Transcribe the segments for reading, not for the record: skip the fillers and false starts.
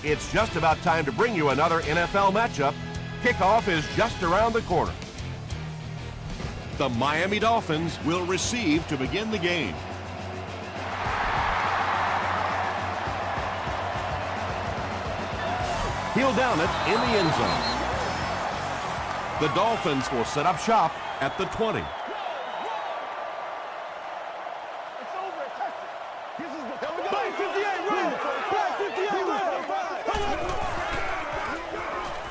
it's just about time to bring you another NFL matchup. Kickoff is just around the corner. The Miami Dolphins will receive to begin the game. He'll down it in the end zone. The Dolphins will set up shop at the 20.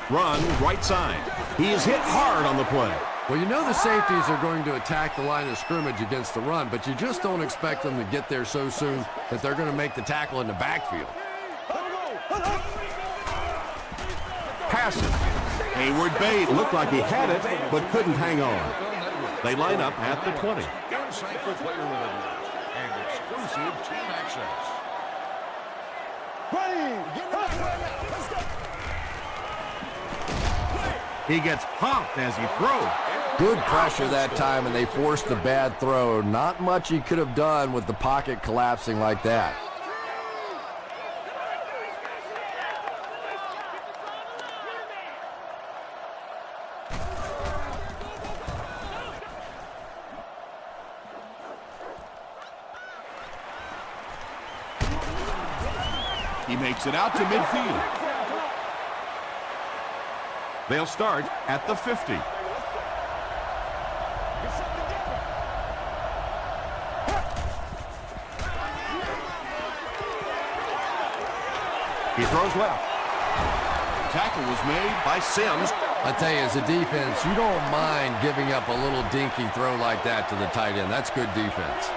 Run right side. He is hit hard on the play. Well, you know the safeties are going to attack the line of scrimmage against the run, but you just don't expect them to get there so soon that they're going to make the tackle in the backfield. Passes. Hayward Bay looked like he had it, but couldn't hang on. They line up at the 20. Insightful player interviews and exclusive team access. He gets popped as he throws. Good pressure that time, and they forced the bad throw. Not much he could have done with the pocket collapsing like that. He makes it out to midfield. They'll start at the 50. He throws left. Tackle was made by Sims. I tell you, as a defense, you don't mind giving up a little dinky throw like that to the tight end. That's good defense.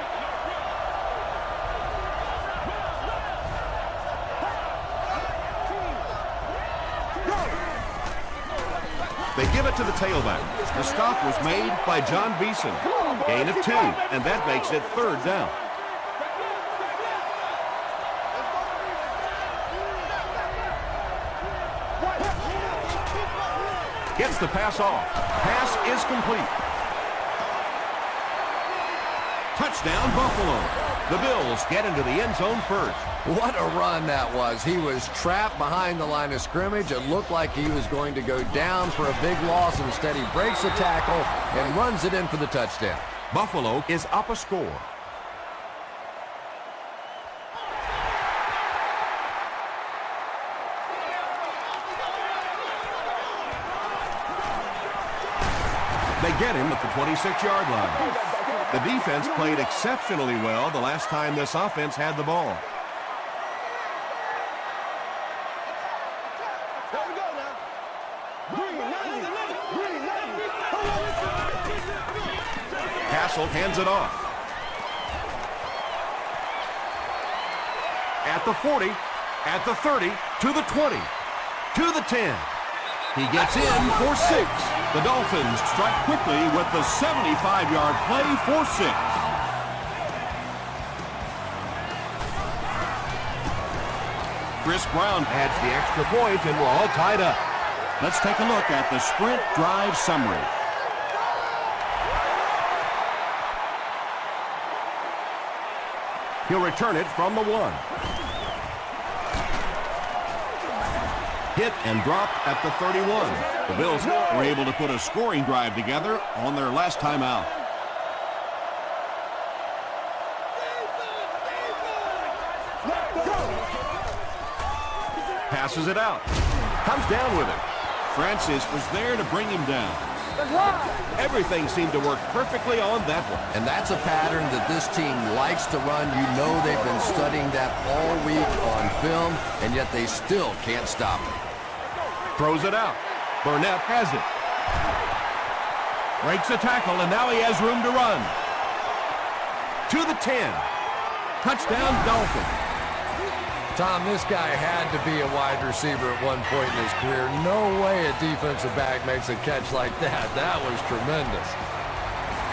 They give it to the tailback. The stop was made by John Beeson. Gain of 2, and that makes it 3rd down. Gets the pass off. Pass is complete. Touchdown, Buffalo. The Bills get into the end zone first. What a run that was. He was trapped behind the line of scrimmage. It looked like he was going to go down for a big loss. Instead, he breaks the tackle and runs it in for the touchdown. Buffalo is up a score. They get him at the 26-yard line. The defense played exceptionally well the last time this offense had the ball. Castle hands it off. At the 40, at the 30, to the 20, to the 10. He gets in for 6. The Dolphins strike quickly with the 75-yard play for 6. Chris Brown adds the extra point, and we're all tied up. Let's take a look at the sprint drive summary. He'll return it from the 1. Hit and drop at the 31. The Bills were able to put a scoring drive together on their last time out. Passes it out. Comes down with it. Francis was there to bring him down. Everything seemed to work perfectly on that one. And that's a pattern that this team likes to run. You know they've been studying that all week on film, and yet they still can't stop it. Throws it out. Burnett has it. Breaks a tackle, and now he has room to run. To the 10. Touchdown, Dolphins. Tom, this guy had to be a wide receiver at one point in his career. No way a defensive back makes a catch like that. That was tremendous.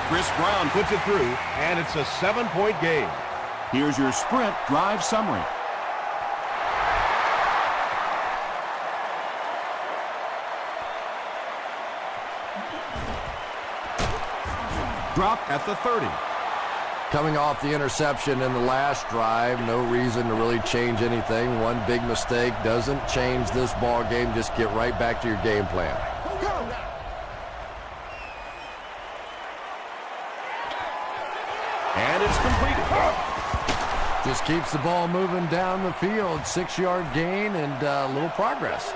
Chris Brown puts it through, and it's a 7-point game. Here's your sprint drive summary. Drop at the 30. Coming off the interception in the last drive, no reason to really change anything. One big mistake doesn't change this ball game. Just get right back to your game plan. And it's completed. Just keeps the ball moving down the field. 6-yard gain and a little progress.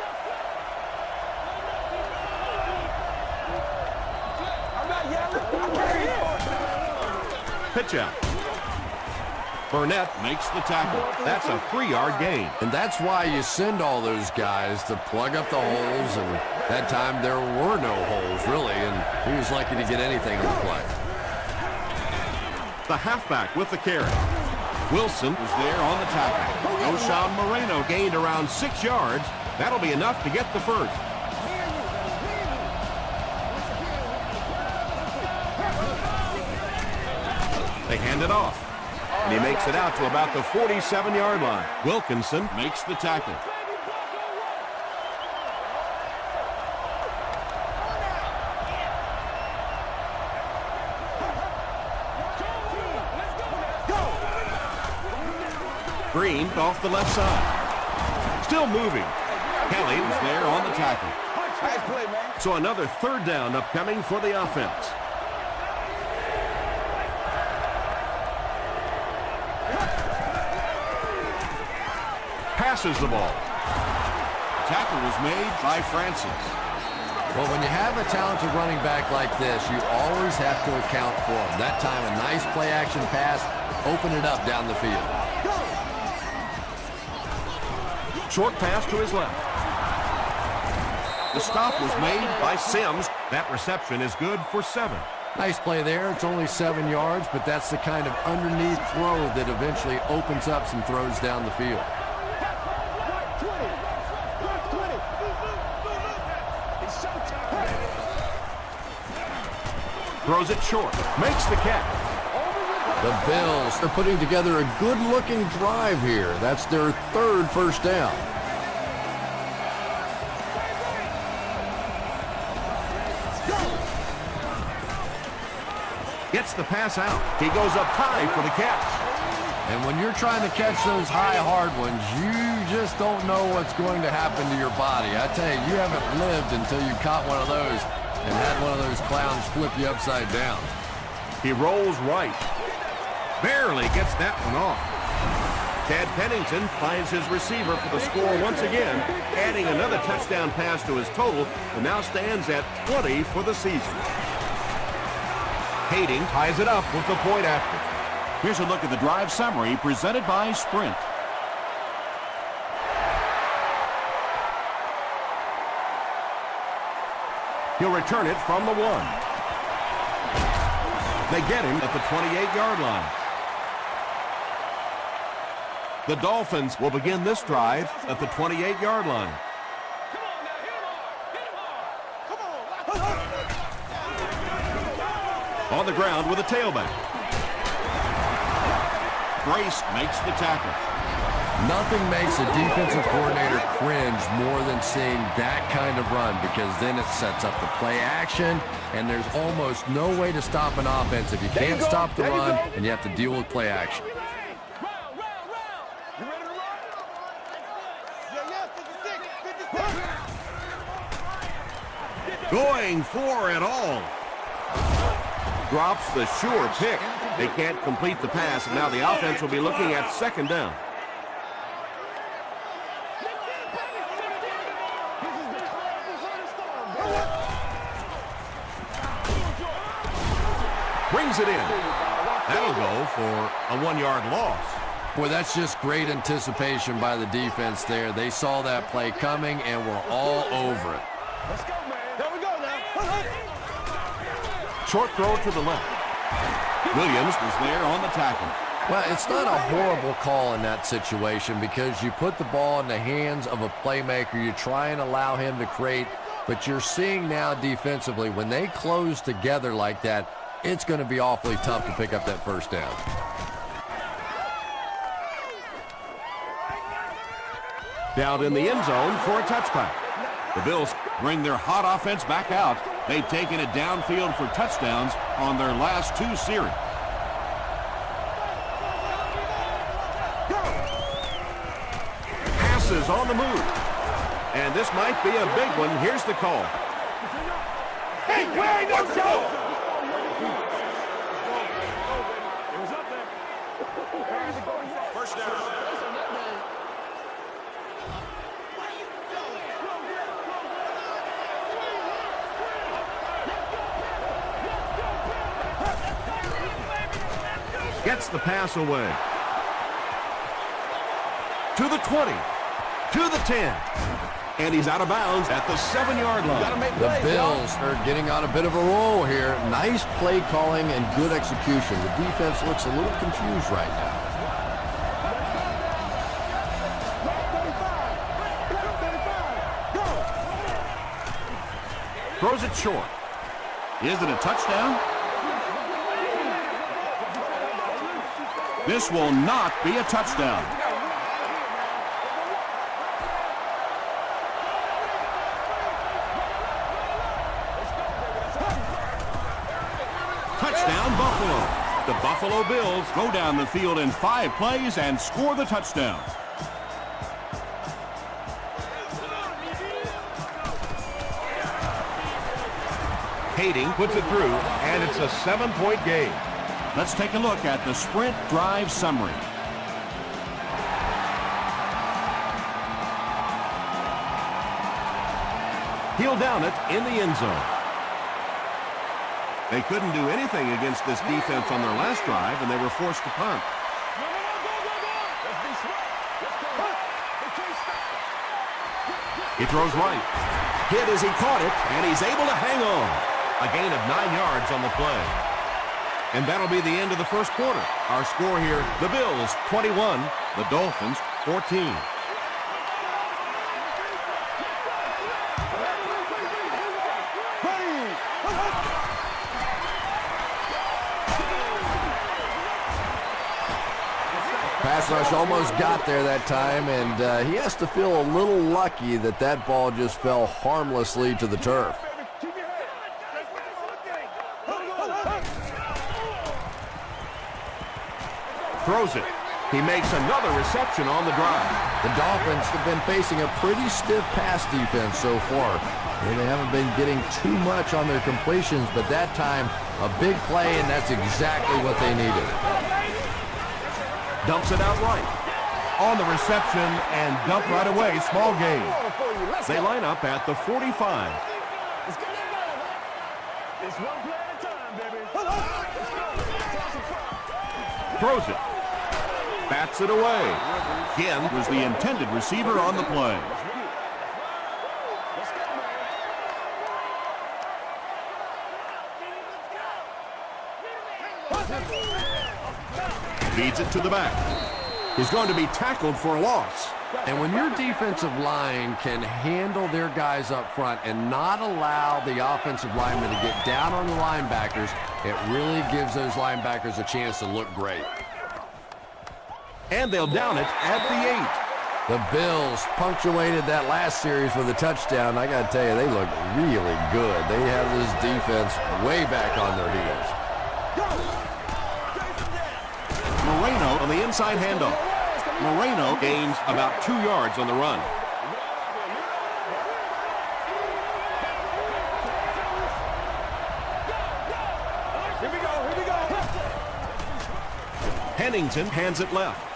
Pitch out. Burnett makes the tackle. That's a 3-yard gain. And that's why you send all those guys to plug up the holes, and that time there were no holes, really, and he was lucky to get anything on the play. The halfback with the carry. Wilson was there on the tackle. Oshan Moreno gained around 6 yards. That'll be enough to get the first. They hand it off. And he makes it out to about the 47-yard line. Wilkinson makes the tackle. Green off the left side. Still moving. Kelly was there on the tackle. So another 3rd down upcoming for the offense. Passes the ball. Tackle was made by Francis. Well, when you have a talented running back like this, you always have to account for him. That time, a nice play-action pass, open it up down the field. Short pass to his left. The stop was made by Sims. That reception is good for 7. Nice play there. It's only 7 yards, but that's the kind of underneath throw that eventually opens up some throws down the field. Throws it short. Makes the catch. The Bills are putting together a good-looking drive here. That's their 3rd first down. Gets the pass out. He goes up high for the catch. And when you're trying to catch those high, hard ones, you just don't know what's going to happen to your body. I tell you, you haven't lived until you caught one of those and had one of those clowns flip you upside down. He rolls right. Barely gets that one off. Chad Pennington finds his receiver for the score once again, adding another touchdown pass to his total, and now stands at 20 for the season. Hayden ties it up with the point after. Here's a look at the drive summary presented by Sprint. He'll return it from the 1. They get him at the 28-yard line. The Dolphins will begin this drive at the 28-yard line. On the ground with a tailback. Grace makes the tackle. Nothing makes a defensive coordinator cringe more than seeing that kind of run, because then it sets up the play action, and there's almost no way to stop an offense if you can't stop the run and you have to deal with play action. Going for it all. Drops the sure pick. They can't complete the pass, and now the offense will be looking at 2nd down. Brings it in. That'll go for a 1-yard loss. Boy, that's just great anticipation by the defense there. They saw that play coming and were all over it. Let's go, man. There we go now. Short throw to the left. Williams was there on the tackle. Well, it's not a horrible call in that situation, because you put the ball in the hands of a playmaker. You try and allow him to create, but you're seeing now defensively, when they close together like that, it's going to be awfully tough to pick up that first down. Down in the end zone for a touchback. The Bills bring their hot offense back out. They've taken it downfield for touchdowns on their last 2 series. is on the move. And this might be a big one. Here's the call. Hey, where no show? First down. Gets the pass away. To the 20. To the 10. And he's out of bounds at the 7-yard line. The Bills are getting on a bit of a roll here. Nice play calling and good execution. The defense looks a little confused right now. Throws it short. Is it a touchdown? This will not be a touchdown. Touchdown, Buffalo. The Buffalo Bills go down the field in 5 plays and score the touchdown. Kading puts it through, and it's a 7-point game. Let's take a look at the sprint drive summary. He'll down it in the end zone. They couldn't do anything against this defense on their last drive, and they were forced to punt. He throws right. Hit as he caught it, and he's able to hang on. A gain of 9 yards on the play. And that'll be the end of the first quarter. Our score here, the Bills 21, the Dolphins 14. Pass rush almost got there that time, and he has to feel a little lucky that that ball just fell harmlessly to the turf. Throws it. He makes another reception on the drive. The Dolphins have been facing a pretty stiff pass defense so far. They haven't been getting too much on their completions, but that time, a big play, and that's exactly what they needed. Dumps it out right. On the reception and dumped right away. Small gain. They line up at the 45. It's one play at a time, baby. Throws it. Bats it away. Again was the intended receiver on the play. Feeds it to the back. He's going to be tackled for a loss. And when your defensive line can handle their guys up front and not allow the offensive linemen to get down on the linebackers, it really gives those linebackers a chance to look great. And they'll down it at the 8. The Bills punctuated that last series with a touchdown. I got to tell you, they look really good. They have this defense way back on their heels. Moreno on the inside handoff. Moreno gains about 2 yards on the run. Here we go. Pennington hands it left.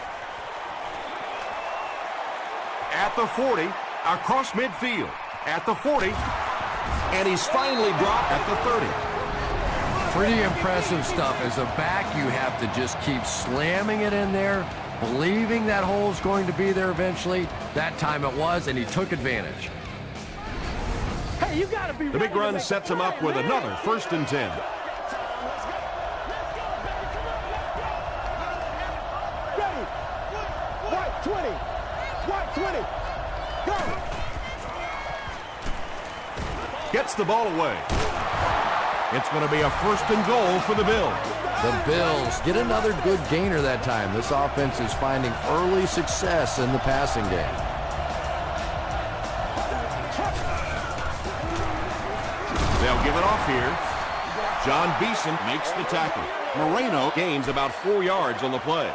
At the 40, across midfield. At the 40, and he's finally dropped at the 30. Pretty impressive stuff. As a back, you have to just keep slamming it in there, believing that hole's going to be there eventually. That time it was, and he took advantage. Hey, you gotta be The big run sets him up with another 1st and 10. Ready. White 20. White 20. Go. Gets the ball away. It's going to be a 1st and goal for the Bills. The Bills get another good gainer that time. This offense is finding early success in the passing game. They'll give it off here. John Beeson makes the tackle. Moreno gains about 4 yards on the play.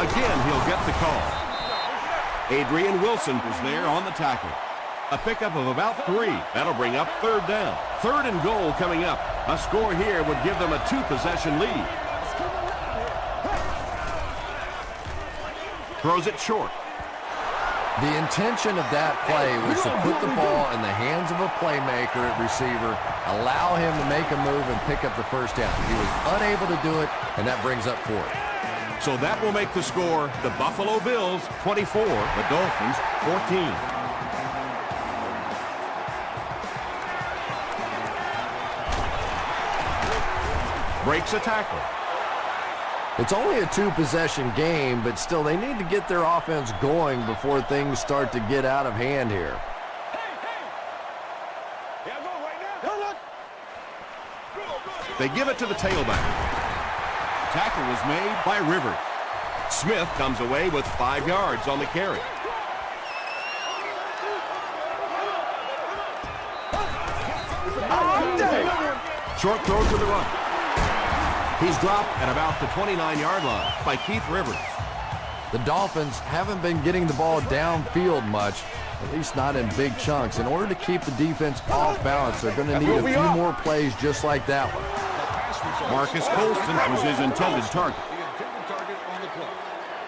Again, he'll get the call. Adrian Wilson was there on the tackle. A pickup of about 3. That'll bring up 3rd down. 3rd and goal coming up. A score here would give them a 2-possession lead. Throws it short. The intention of that play was to put the ball in the hands of a playmaker at receiver, allow him to make a move and pick up the first down. He was unable to do it, and that brings up 4th. So that will make the score the Buffalo Bills 24, the Dolphins 14. Breaks a tackle. It's only a 2-possession game, but still they need to get their offense going before things start to get out of hand here. They give it to the tailback. Tackle was made by Rivers. Smith comes away with 5 yards on the carry. Short throw to the right. He's dropped at about the 29-yard line by Keith Rivers. The Dolphins haven't been getting the ball downfield much, at least not in big chunks. In order to keep the defense off balance, they're going to need a few more plays just like that one. Marcus Colston was his intended target. The intended target on the play.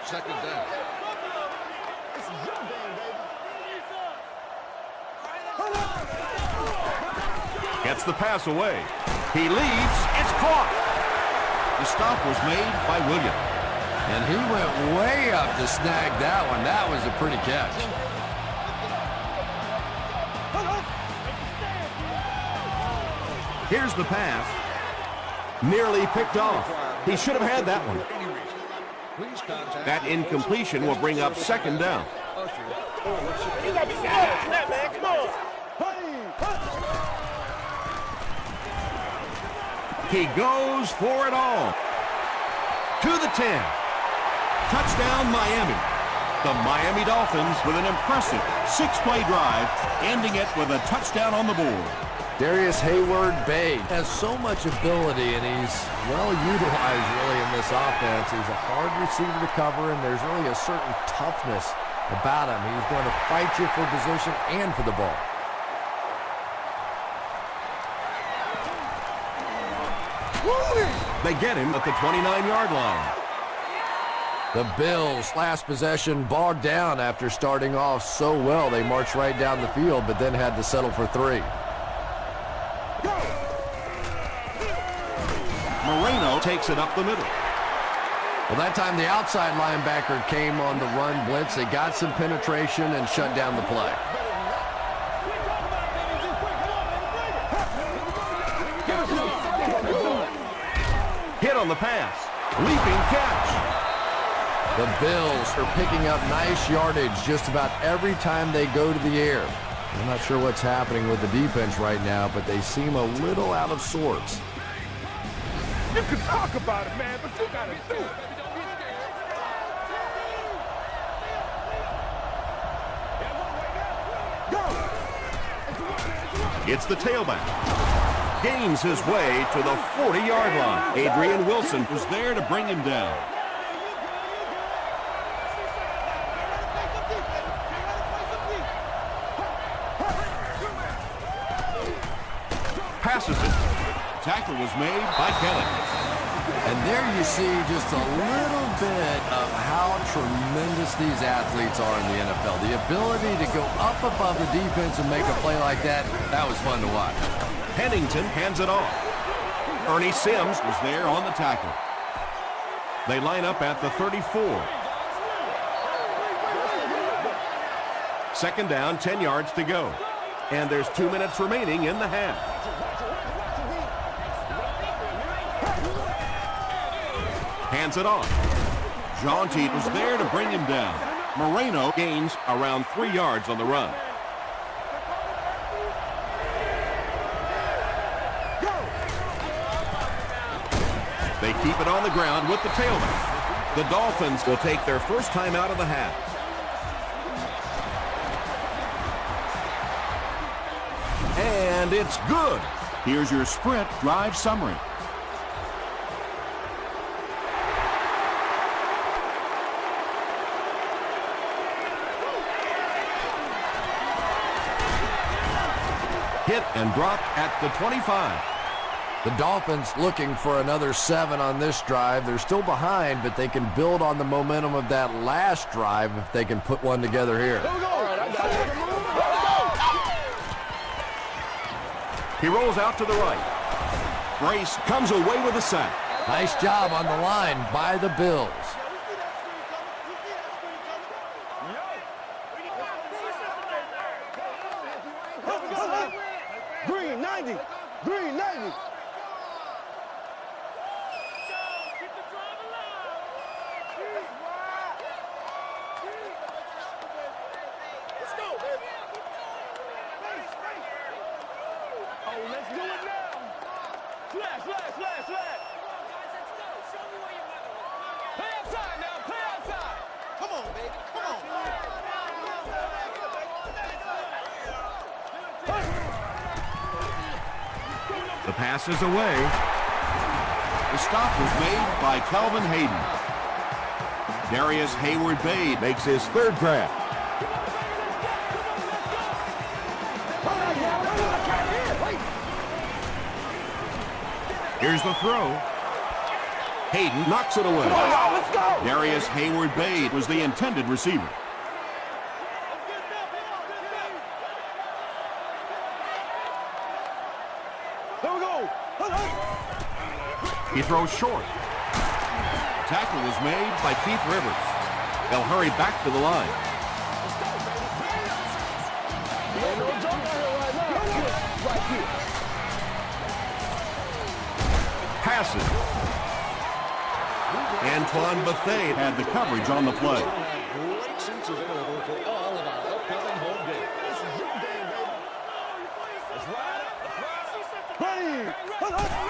2nd down. Gets the pass away. He leads. It's caught. The stop was made by Williams. And he went way up to snag that one. That was a pretty catch. Here's the pass. Nearly picked off. He should have had that one. That incompletion will bring up 2nd down. You got to snap, man. Come on. He goes for it all. To the 10. Touchdown, Miami. The Miami Dolphins with an impressive 6-play drive, ending it with a touchdown on the board. Darius Hayward-Bay has so much ability, and he's well utilized really in this offense. He's a hard receiver to cover, and there's really a certain toughness about him. He's going to fight you for position and for the ball. They get him at the 29-yard line. The Bills, last possession, bogged down after starting off so well. They marched right down the field, but then had to settle for 3. Moreno takes it up the middle. Well, that time the outside linebacker came on the run blitz. They got some penetration and shut down the play. Hit on the pass. Leaping catch. The Bills are picking up nice yardage just about every time they go to the air. I'm not sure what's happening with the defense right now, but they seem a little out of sorts. You can talk about it, man, but you got to do it. It's the tailback. Gains his way to the 40-yard line. Adrian Wilson was there to bring him down. Passes it. Tackle was made by Kelly. And there you see just a little bit of how tremendous these athletes are in the NFL. The ability to go up above the defense and make a play like that, that was fun to watch. Pennington hands it off. Ernie Sims was there on the tackle. They line up at the 34. 2nd down, 10 yards to go. And there's 2 minutes remaining in the half. Hands it off. Jaunty was there to bring him down. Moreno gains around 3 yards on the run. They keep it on the ground with the tailback. The Dolphins will take their first time out of the half. And it's good. Here's your sprint drive summary. Hit and dropped at the 25. The Dolphins looking for another 7 on this drive. They're still behind, but they can build on the momentum of that last drive if they can put one together here. He rolls out to the right. Brace comes away with a sack. Nice job on the line by the Bills. Green 90. Green 90. Let's go, baby. Oh, let's do it now. Flash, flash, flash, flash. Come on, guys, let's go. Show me where you're running. Play outside now. Play outside. Come on, baby. Come on. The pass is away. The stop was made by Calvin Hayden. Darius Hayward-Bade makes his third grab. Here's the throw. Hayden knocks it away. Let's go. Darius Hayward-Bade was the intended receiver. Here we go. He throws short. Tackle was made by Keith Rivers. They'll hurry back to the line. Passes. Antoine Bethea had the coverage on the play. Great seats available for all of our upcoming home games. This is your game, baby. Let's ride. Let's ride.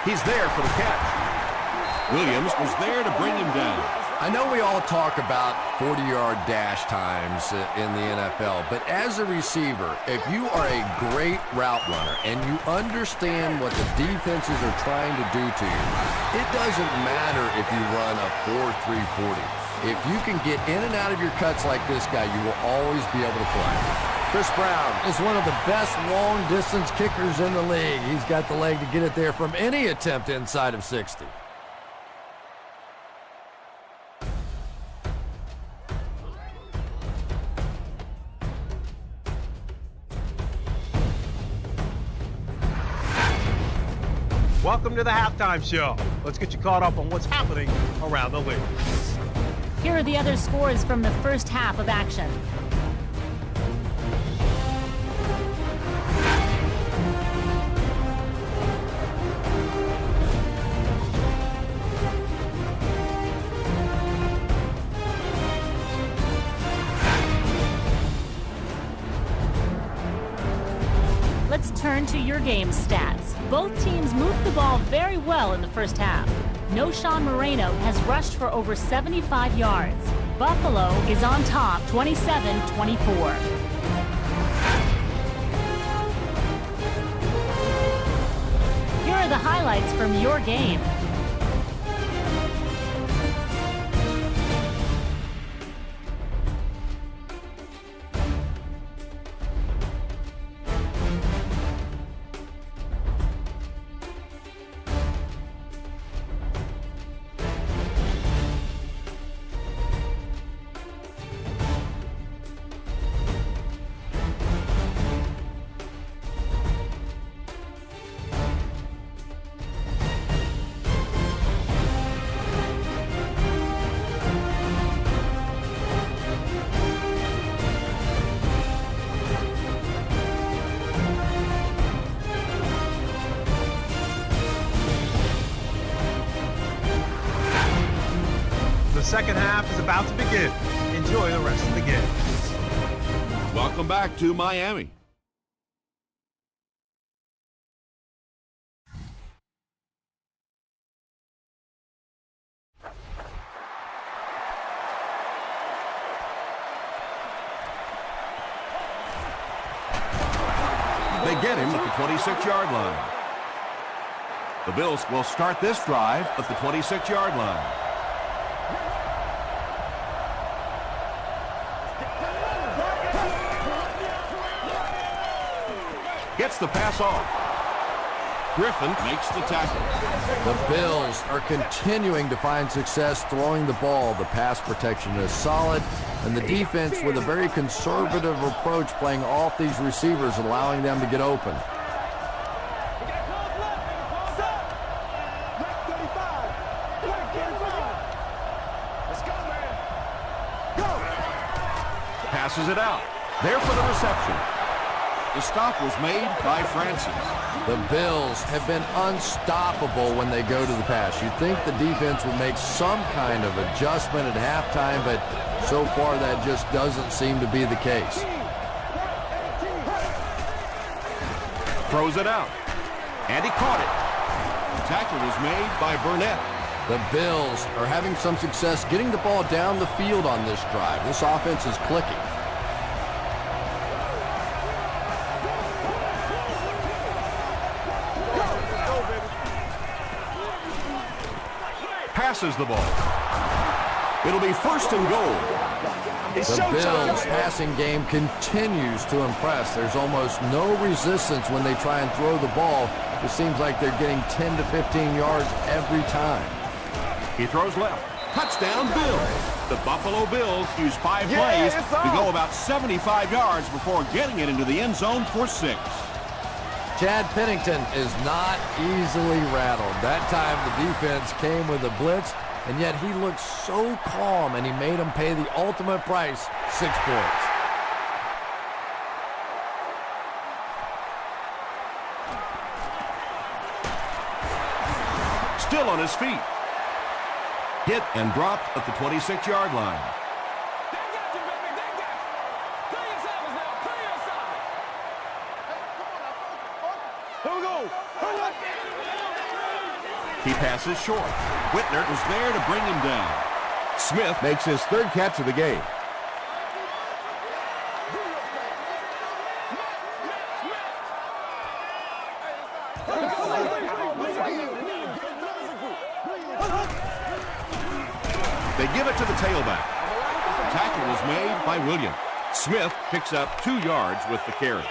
He's there for the catch. Williams was there to bring him down. I know we all talk about 40-yard dash times in the NFL, but as a receiver, if you are a great route runner and you understand what the defenses are trying to do to you, it doesn't matter if you run a 4.340. If you can get in and out of your cuts like this guy, you will always be able to play. Chris Brown is one of the best long-distance kickers in the league. He's got the leg to get it there from any attempt inside of 60. Welcome to the halftime show. Let's get you caught up on what's happening around the league. Here are the other scores from the first half of action. Let's turn to your game stats. Both teams moved the ball very well in the first half. No Sean Moreno has rushed for over 75 yards. Buffalo is on top 27-24. Here are the highlights from your game. The second half is about to begin. Enjoy the rest of the game. Welcome back to Miami. They get him at the 26-yard line. The Bills will start this drive at the 26-yard line. Gets the pass off. Griffin makes the tackle. The Bills are continuing to find success throwing the ball. The pass protection is solid, and the defense with a very conservative approach playing off these receivers, allowing them to get open. Passes it out. There for the reception. The stop was made by Francis. The Bills have been unstoppable when they go to the pass. You'd think the defense would make some kind of adjustment at halftime, but so far that just doesn't seem to be the case. Throws it out. And he caught it. The tackle was made by Burnett. The Bills are having some success getting the ball down the field on this drive. This offense is clicking. Passes the ball. It'll be first and goal. The Bills' passing game continues to impress. There's almost no resistance when they try and throw the ball. It seems like they're getting 10 to 15 yards every time. He throws left. Touchdown, Bills. The Buffalo Bills use 5 plays to go about 75 yards before getting it into the end zone for 6. Chad Pennington is not easily rattled. That time the defense came with a blitz, and yet he looked so calm, and he made them pay the ultimate price, 6 points. Still on his feet. Hit and dropped at the 26-yard line. He passes short. Whitner was there to bring him down. Smith makes his 3rd catch of the game. They give it to the tailback. The tackle was made by Williams. Smith picks up 2 yards with the carry.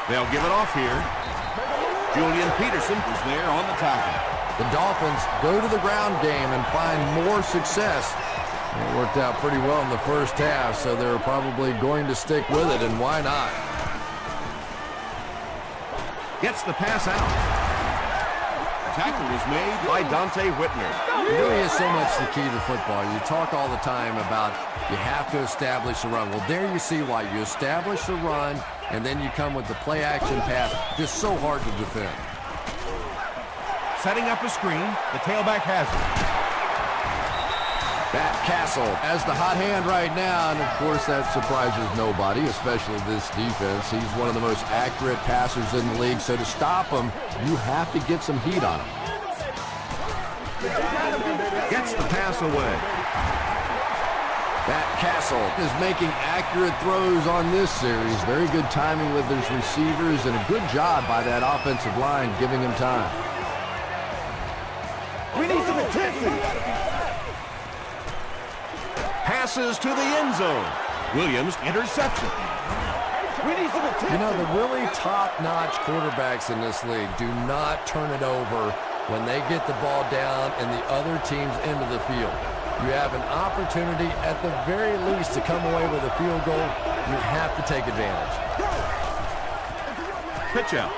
They'll give it off here. Julian Peterson was there on the tackle. The Dolphins go to the ground game and find more success. It worked out pretty well in the first half, so they're probably going to stick with it, and why not? Gets the pass out. The tackle was made by Dante Whitner. It really is so much the key to football. You talk all the time about you have to establish a run. Well, there you see why. You establish the run, and then you come with the play-action pass. Just so hard to defend. Setting up a screen. The tailback has it. Matt Castle has the hot hand right now, and of course that surprises nobody, especially this defense. He's one of the most accurate passers in the league, so to stop him, you have to get some heat on him. Gets the pass away. Matt Castle is making accurate throws on this series. Very good timing with his receivers, and a good job by that offensive line giving him time. We need some intensity. Passes to the end zone. Williams, interception. We need some intensity. You know, the really top-notch quarterbacks in this league do not turn it over when they get the ball down and the other team's into the field. You have an opportunity at the very least to come away with a field goal. You have to take advantage. Pitch out.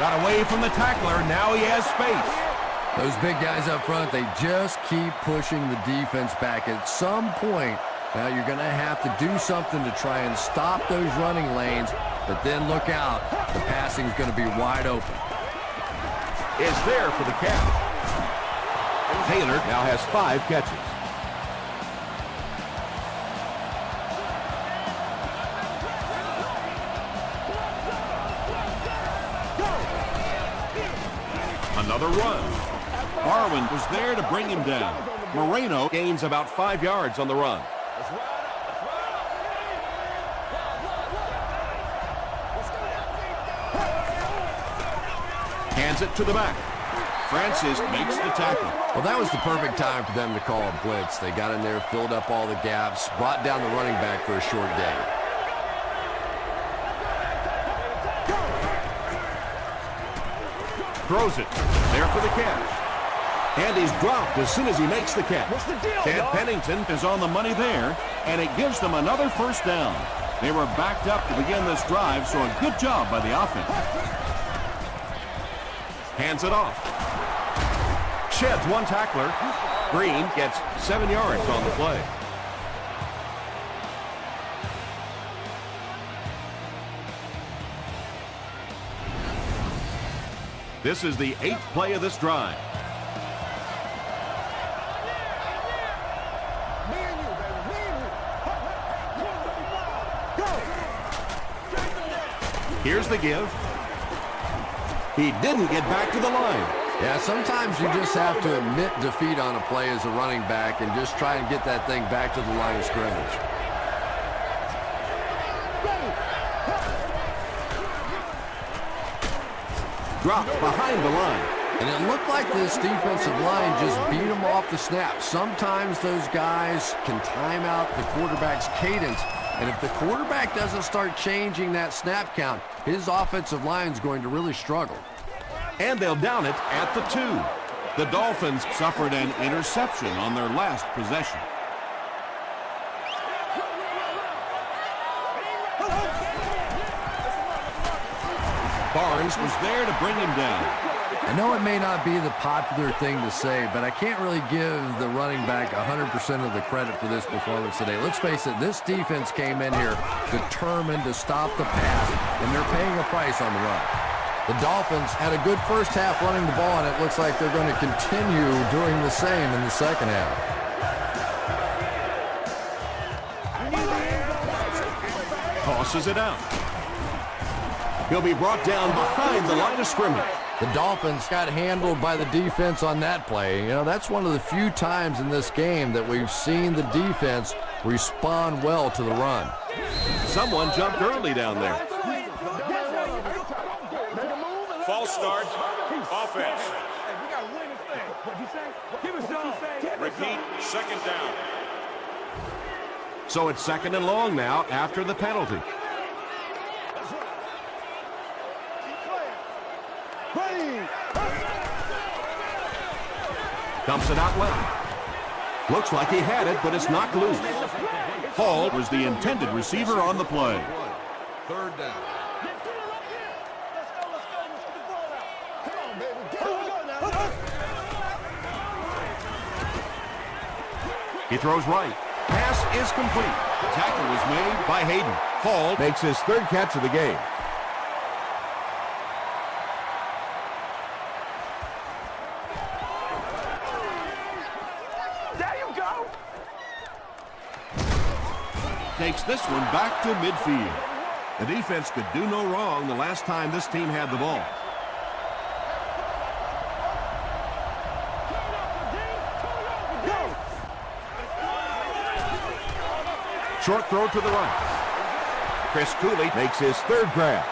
Got away from the tackler. Now he has space. Those big guys up front, they just keep pushing the defense back. At some point, now you're going to have to do something to try and stop those running lanes, but then look out. The passing is going to be wide open. Is there for the catch. Taylor now has 5 catches. Another run. Arwin was there to bring him down. Moreno gains about 5 yards on the run. Hands it to the back. Francis makes the tackle. Well, that was the perfect time for them to call a blitz. They got in there, filled up all the gaps, brought down the running back for a short gain. Throws it. There for the catch. And he's dropped as soon as he makes the catch. What's the deal, Ted dog? Pennington is on the money there, and it gives them another first down. They were backed up to begin this drive, so a good job by the offense. Hands it off. Sheds one tackler. Green gets 7 yards on the play. This is the 8th play of this drive. Here's the give. He didn't get back to the line. Yeah, sometimes you just have to admit defeat on a play as a running back and just try and get that thing back to the line of scrimmage. Dropped behind the line. And it looked like this defensive line just beat them off the snap. Sometimes those guys can time out the quarterback's cadence. And if the quarterback doesn't start changing that snap count, his offensive line's going to really struggle. And they'll down it at the 2. The Dolphins suffered an interception on their last possession. Barnes was there to bring him down. I know it may not be the popular thing to say, but I can't really give the running back 100% of the credit for this performance today. Let's face it, this defense came in here determined to stop the pass, and they're paying a price on the run. The Dolphins had a good first half running the ball, and it looks like they're going to continue doing the same in the second half. Tosses it out. He'll be brought down behind the line of scrimmage. The Dolphins got handled by the defense on that play. You know, that's one of the few times in this game that we've seen the defense respond well to the run. Someone jumped early down there. False start. Offense. Repeat. Second down. So it's second and long now after the penalty. Dumps it out left. Looks like he had it, but it's knocked loose. Hall was the intended receiver on the play. Third down. He throws right. Pass is complete. Tackle was made by Hayden. Hall makes his third catch of the game. Takes this one back to midfield. The defense could do no wrong the last time this team had the ball. Short throw to the right. Chris Cooley makes his third grab.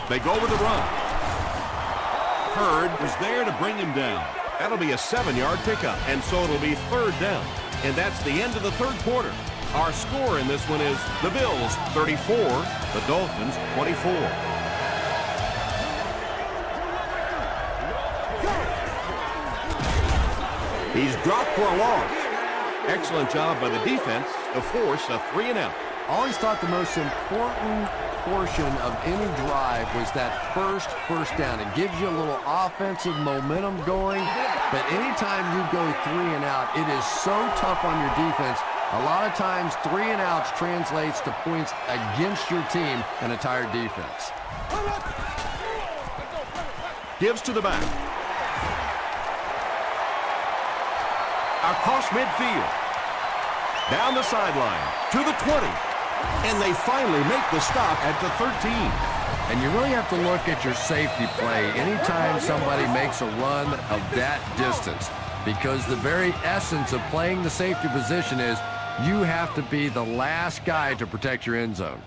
They go with the run. Hurd was there to bring him down. That'll be a 7-yard pickup, and so it'll be third down. And that's the end of the third quarter. Our score in this one is the Bills 34, the Dolphins 24. He's dropped for a loss. Excellent job by the defense to force a 3-and-out. I always thought the most important portion of any drive was that first down. It gives you a little offensive momentum going, but anytime you go 3-and-out, it is so tough on your defense. A lot of times 3-and-outs translates to points against your team and a tired defense. Gives to the back. Across midfield. Down the sideline to the 20. And they finally make the stop at the 13. And you really have to look at your safety play anytime somebody makes a run of that distance, because the very essence of playing the safety position is you have to be the last guy to protect your end zone.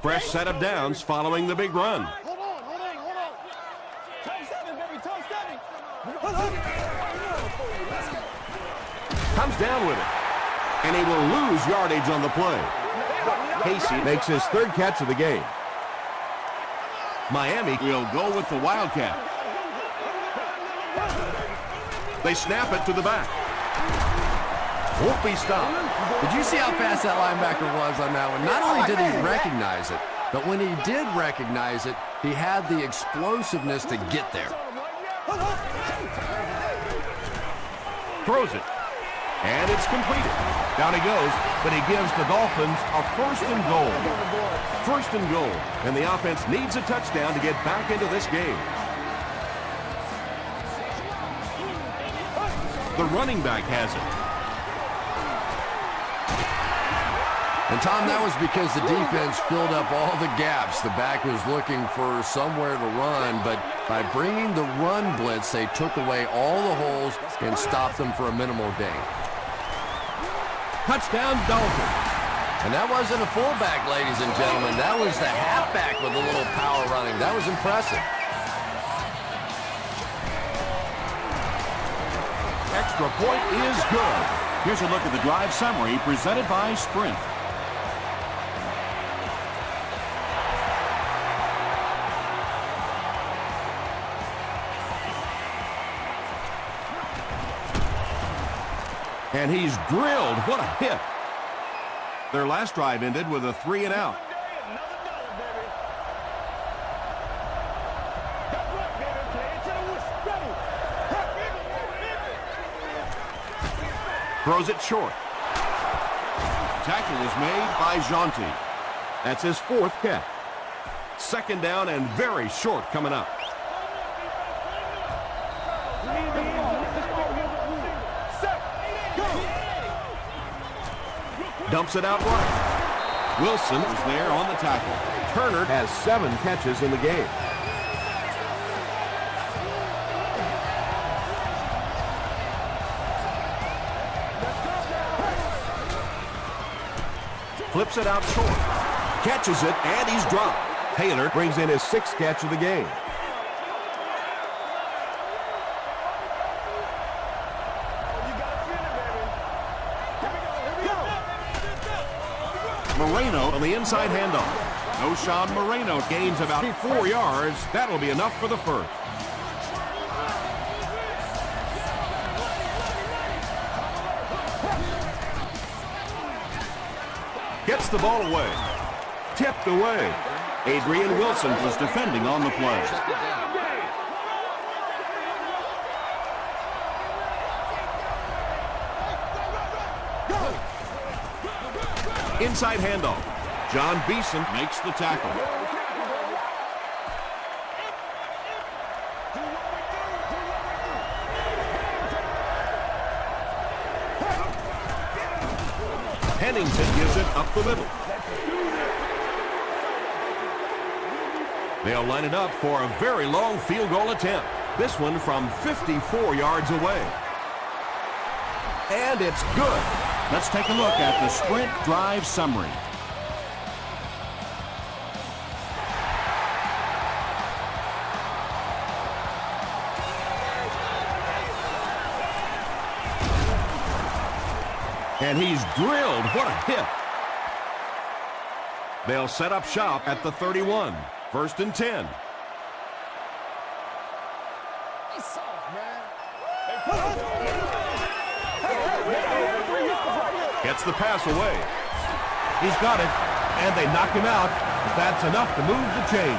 Fresh set of downs following the big run. Hold on. Turn 7, baby, turn 7. Comes down with it. And he will lose yardage on the play. Casey makes his third catch of the game. Miami will go with the Wildcat. They snap it to the back. Won't be stopped. Did you see how fast that linebacker was on that one? Not only did he recognize it, but when he did recognize it, he had the explosiveness to get there. Throws it. And it's completed. Down he goes, but he gives the Dolphins a 1st and goal. 1st and goal, and the offense needs a touchdown to get back into this game. The running back has it. And Tom, that was because the defense filled up all the gaps. The back was looking for somewhere to run, but by bringing the run blitz, they took away all the holes and stopped them for a minimal gain. Touchdown, Dolphins. And that wasn't a fullback, ladies and gentlemen. That was the halfback with a little power running. That was impressive. Extra point is good. Here's a look at the drive summary presented by Sprint. And he's drilled. What a hit. Their last drive ended with a 3 and out. Throws it short. Tackle is made by Jonty. That's his 4th catch. 2nd down and very short coming up. Dumps it out right. Wilson is there on the tackle. Turner has 7 catches in the game. Flips it out short. Catches it, and he's dropped. Taylor brings in his 6th catch of the game. Moreno on the inside handoff. Sean Moreno gains about 4 yards. That'll be enough for the 1st. Gets the ball away. Tipped away. Adrian Wilson was defending on the play. Inside handoff. John Beeson makes the tackle. Pennington gives it up the middle. They'll line it up for a very long field goal attempt. This one from 54 yards away. And it's good. Let's take a look at the Sprint drive summary. And he's drilled. What a hit. They'll set up shop at the 31. 1st and 10. Gets the pass away. He's got it, and they knock him out. But that's enough to move the chain.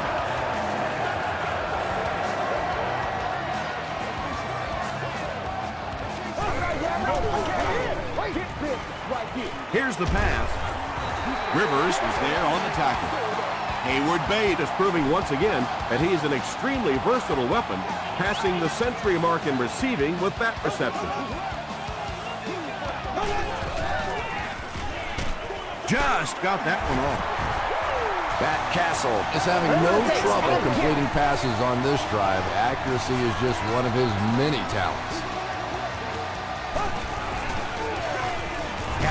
Here's the pass. Rivers is there on the tackle. Hayward Bade is proving once again that he's an extremely versatile weapon, passing the century mark in receiving with that reception. Just got that one off. Matt Castle is having no trouble completing passes on this drive. Accuracy is just one of his many talents.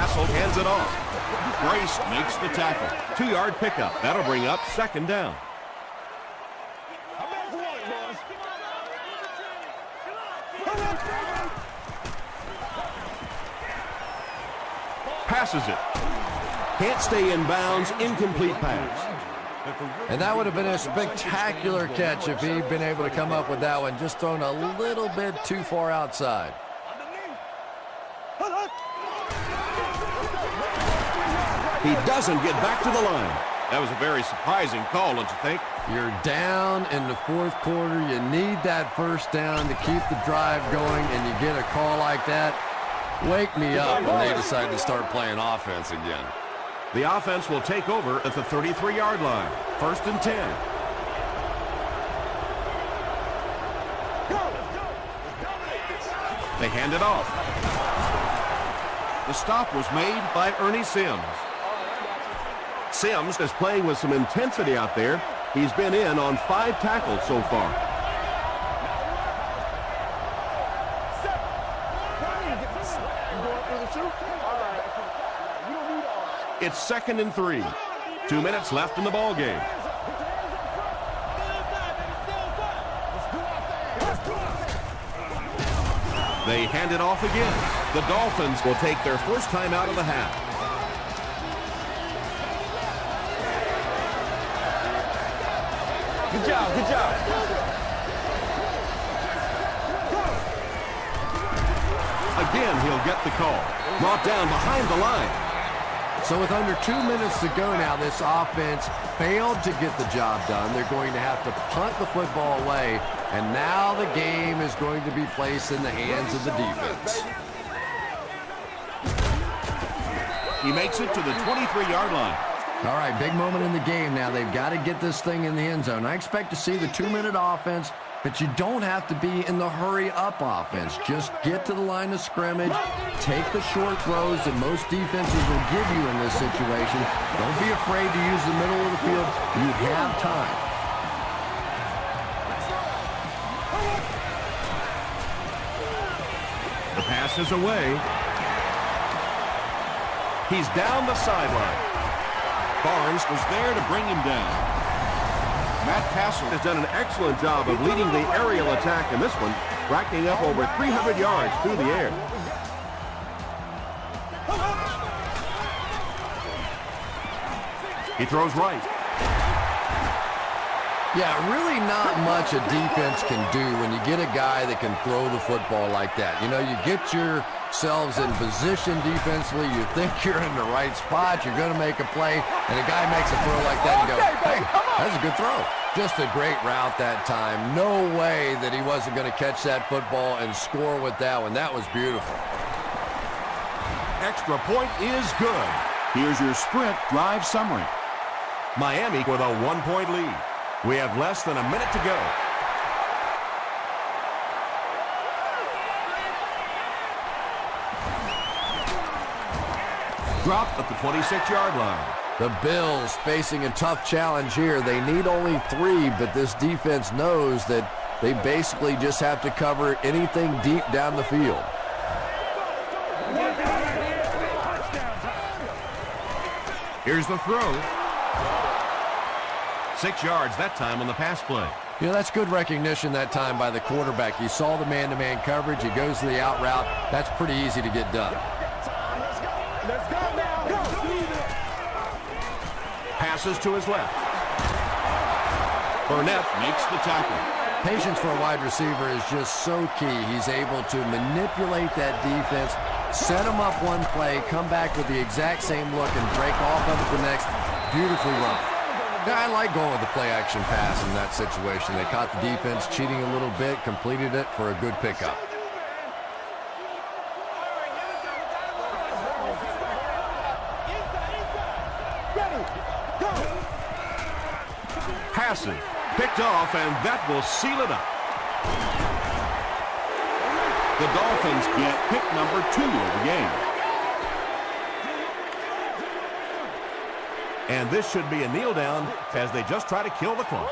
Castle hands it off. Grace makes the tackle. 2-yard pickup. That'll bring up second down. Passes it. Can't stay in bounds. Incomplete pass. And that would have been a spectacular catch if he'd been able to come up with that one, just thrown a little bit too far outside. He doesn't get back to the line. That was a very surprising call, don't you think? You're down in the fourth quarter. You need that first down to keep the drive going, and you get a call like that. Wake me up when they decide to start playing offense again. The offense will take over at the 33-yard line. 1st and 10. They hand it off. The stop was made by Ernie Sims. Sims is playing with some intensity out there. He's been in on 5 tackles so far. It's 2nd and 3. 2 minutes left in the ball game. They hand it off again. The Dolphins will take their first time out of the half. Good job, good job. Again, he'll get the call. Brought down behind the line. So with under 2 minutes to go now, this offense failed to get the job done. They're going to have to punt the football away, and now the game is going to be placed in the hands of the defense. He makes it to the 23-yard line. All right, big moment in the game now. They've got to get this thing in the end zone. I expect to see the 2-minute offense, but you don't have to be in the hurry-up offense. Just get to the line of scrimmage, take the short throws that most defenses will give you in this situation. Don't be afraid to use the middle of the field. You have time. The pass is away. He's down the sideline. Barnes was there to bring him down. Matt Castle has done an excellent job of leading the aerial attack in this one, racking up over 300 yards through the air. He throws right. Yeah, really not much a defense can do when you get a guy that can throw the football like that. You know, you get yourselves in position defensively, you think you're in the right spot, you're going to make a play, and a guy makes a throw like that and you go, hey, that's a good throw. Just a great route that time. No way that he wasn't going to catch that football and score with that one. That was beautiful. Extra point is good. Here's your Sprint drive summary. Miami with a 1-point lead. We have less than a minute to go. Dropped at the 26-yard line. The Bills facing a tough challenge here. They need only 3, but this defense knows that they basically just have to cover anything deep down the field. Here's the throw. 6 yards that time on the pass play. You know, that's good recognition that time by the quarterback. He saw the man-to-man coverage. He goes to the out route. That's pretty easy to get done. Let's go now. Passes to his left. Burnett makes the tackle. Patience for a wide receiver is just so key. He's able to manipulate that defense, set him up one play, come back with the exact same look, and break off of it the next. Beautifully run. I like going with the play-action pass in that situation. They caught the defense cheating a little bit, completed it for a good pickup. Passing. Picked off, and that will seal it up. The Dolphins get pick number 2 of the game. And this should be a kneel down as they just try to kill the clock.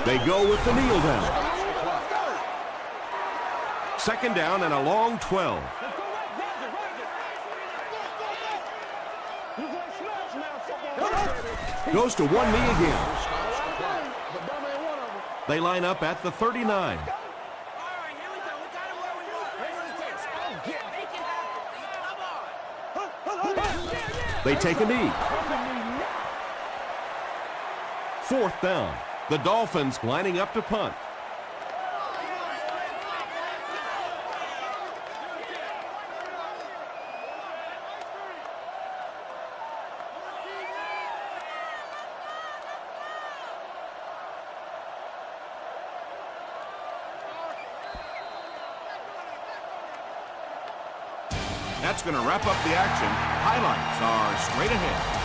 They go with the kneel down. 2nd down and a long 12. Goes to one knee again. Stops the clock. They line up at the 39. They take a knee. 4th down. The Dolphins lining up to punt. That's going to wrap up the action. Highlights are straight ahead.